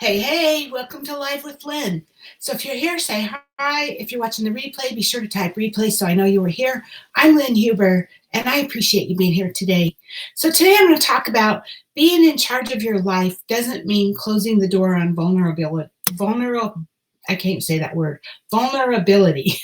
Hey, hey, welcome to Live with Lynn. So if you're here, say hi. If you're watching the replay, be sure to type replay so I know you were here. I'm Lynn Huber, and I appreciate you being here today. So today I'm going to talk about being in charge of your life doesn't mean closing the door on I can't say that word, vulnerability.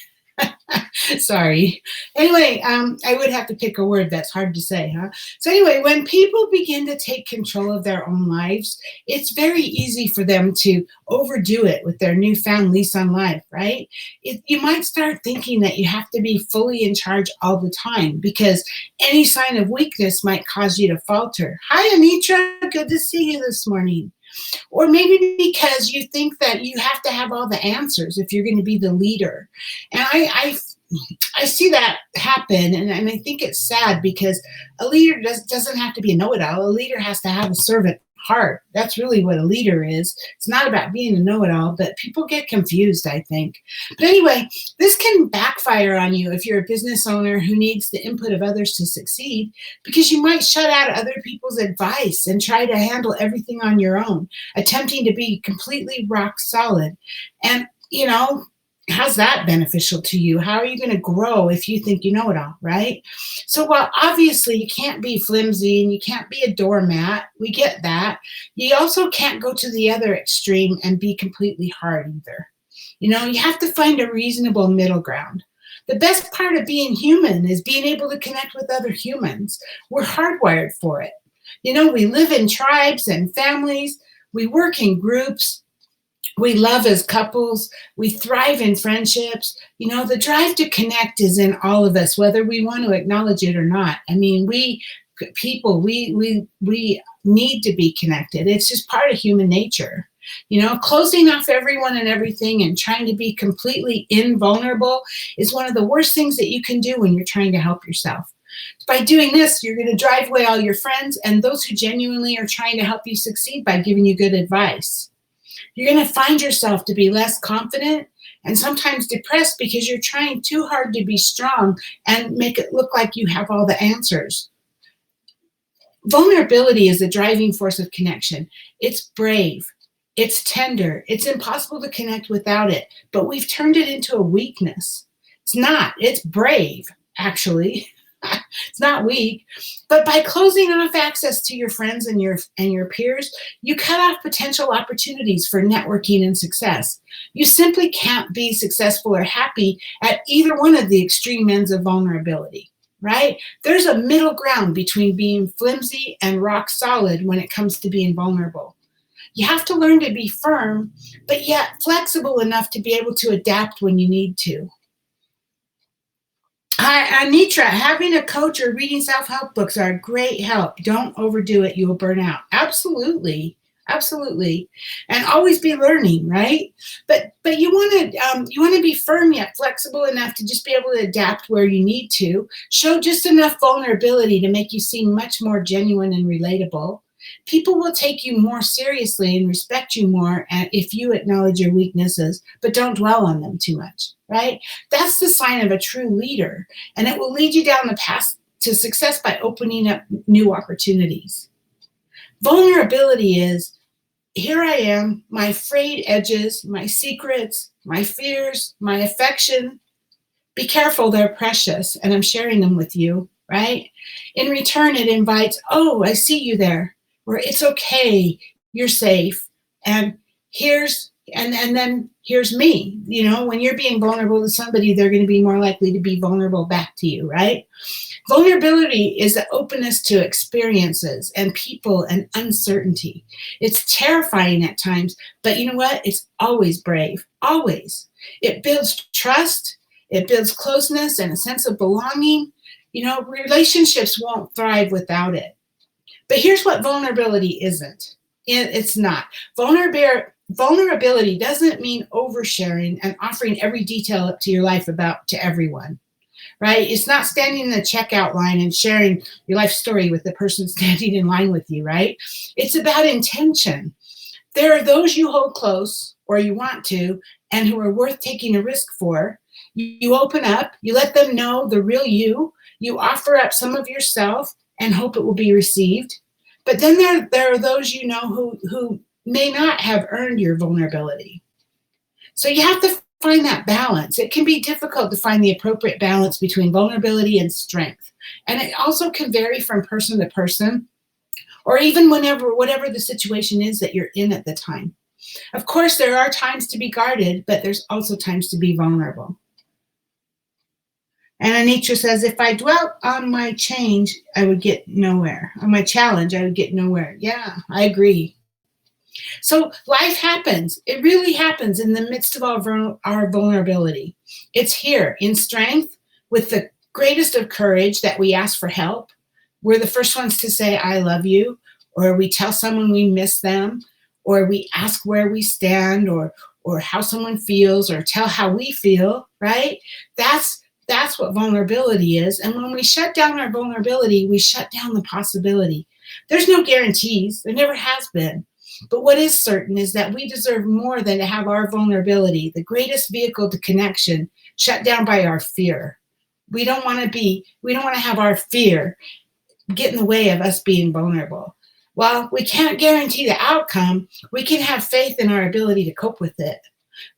Sorry. Anyway, I would have to pick a word that's hard to say, huh? So anyway, when people begin to take control of their own lives, it's very easy for them to overdo it with their newfound lease on life, right? You might start thinking that you have to be fully in charge all the time because any sign of weakness might cause you to falter. Hi, Anitra. Good to see you this morning. Or maybe because you think that you have to have all the answers if you're going to be the leader. And I see that happen, and I think it's sad because a leader doesn't have to be a know-it-all. A leader has to have a servant heart. That's really what a leader is. It's not about being a know-it-all, but people get confused, I think. But anyway, this can backfire on you if you're a business owner who needs the input of others to succeed, because you might shut out other people's advice and try to handle everything on your own, attempting to be completely rock solid. And, how's that beneficial to you? How are you going to grow if you think you know it all, right? So while obviously you can't be flimsy and you can't be a doormat, we get that. You also can't go to the other extreme and be completely hard either. You have to find a reasonable middle ground. The best part of being human is being able to connect with other humans. We're hardwired for it. We live in tribes and families. We work in groups. We love as couples. We thrive in friendships. The drive to connect is in all of us, whether we want to acknowledge it or not. I mean, we need to be connected. It's just part of human nature. Closing off everyone and everything and trying to be completely invulnerable is one of the worst things that you can do when you're trying to help yourself. By doing this, you're going to drive away all your friends and those who genuinely are trying to help you succeed by giving you good advice. You're going to find yourself to be less confident and sometimes depressed because you're trying too hard to be strong and make it look like you have all the answers. Vulnerability is the driving force of connection. It's brave. It's tender. It's impossible to connect without it, but we've turned it into a weakness. It's not. It's brave, actually. It's not weak. But by closing off access to your friends and your peers, you cut off potential opportunities for networking and success. You simply can't be successful or happy at either one of the extreme ends of vulnerability, right? There's a middle ground between being flimsy and rock solid when it comes to being vulnerable. You have to learn to be firm, but yet flexible enough to be able to adapt when you need to. Hi, Anitra, having a coach or reading self-help books are a great help. Don't overdo it. You will burn out. Absolutely. Absolutely. And always be learning, right? But you want to be firm yet flexible enough to just be able to adapt where you need to. Show just enough vulnerability to make you seem much more genuine and relatable. People will take you more seriously and respect you more if you acknowledge your weaknesses, but don't dwell on them too much, right? That's the sign of a true leader, and it will lead you down the path to success by opening up new opportunities. Vulnerability is, here I am, my frayed edges, my secrets, my fears, my affection. Be careful, they're precious, and I'm sharing them with you, right? In return, it invites, oh, I see you there. Where it's okay, you're safe, and then here's me. When you're being vulnerable to somebody, they're going to be more likely to be vulnerable back to you, right? Vulnerability is the openness to experiences and people and uncertainty. It's terrifying at times, but you know what? It's always brave, always. It builds trust, it builds closeness and a sense of belonging. Relationships won't thrive without it. But here's what vulnerability isn't. It's not. Vulnerability doesn't mean oversharing and offering every detail up to your life to everyone, right? It's not standing in the checkout line and sharing your life story with the person standing in line with you, right? It's about intention. There are those you hold close or you want to and who are worth taking a risk for. You open up, you let them know the real you, you offer up some of yourself and hope it will be received. But then there are those who may not have earned your vulnerability. So you have to find that balance. It can be difficult to find the appropriate balance between vulnerability and strength. And it also can vary from person to person, or even whatever the situation is that you're in at the time. Of course, there are times to be guarded, but there's also times to be vulnerable. And Anitra says, if I dwelt on my change, I would get nowhere. On my challenge, I would get nowhere. Yeah, I agree. So life happens. It really happens in the midst of our vulnerability. It's here in strength with the greatest of courage that we ask for help. We're the first ones to say, I love you, or we tell someone we miss them, or we ask where we stand, or how someone feels, or tell how we feel, right? That's what vulnerability is. And when we shut down our vulnerability, we shut down the possibility. There's no guarantees. There never has been. But what is certain is that we deserve more than to have our vulnerability, the greatest vehicle to connection, shut down by our fear. We don't want to have our fear get in the way of us being vulnerable. While we can't guarantee the outcome, we can have faith in our ability to cope with it.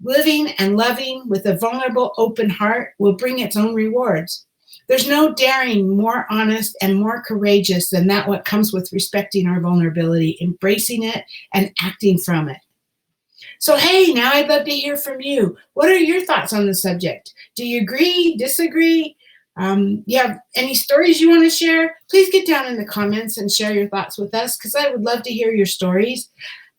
Living and loving with a vulnerable, open heart will bring its own rewards. There's no daring more honest and more courageous than that what comes with respecting our vulnerability, embracing it, and acting from it. So, hey, now I'd love to hear from you. What are your thoughts on the subject? Do you agree, disagree? You have any stories you want to share? Please get down in the comments and share your thoughts with us, because I would love to hear your stories.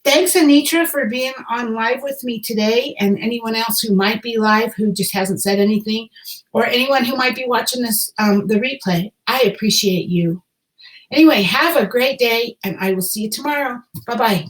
Thanks, Anitra, for being on live with me today, and anyone else who might be live who just hasn't said anything, or anyone who might be watching this, the replay. I appreciate you. Anyway, have a great day, and I will see you tomorrow. Bye-bye.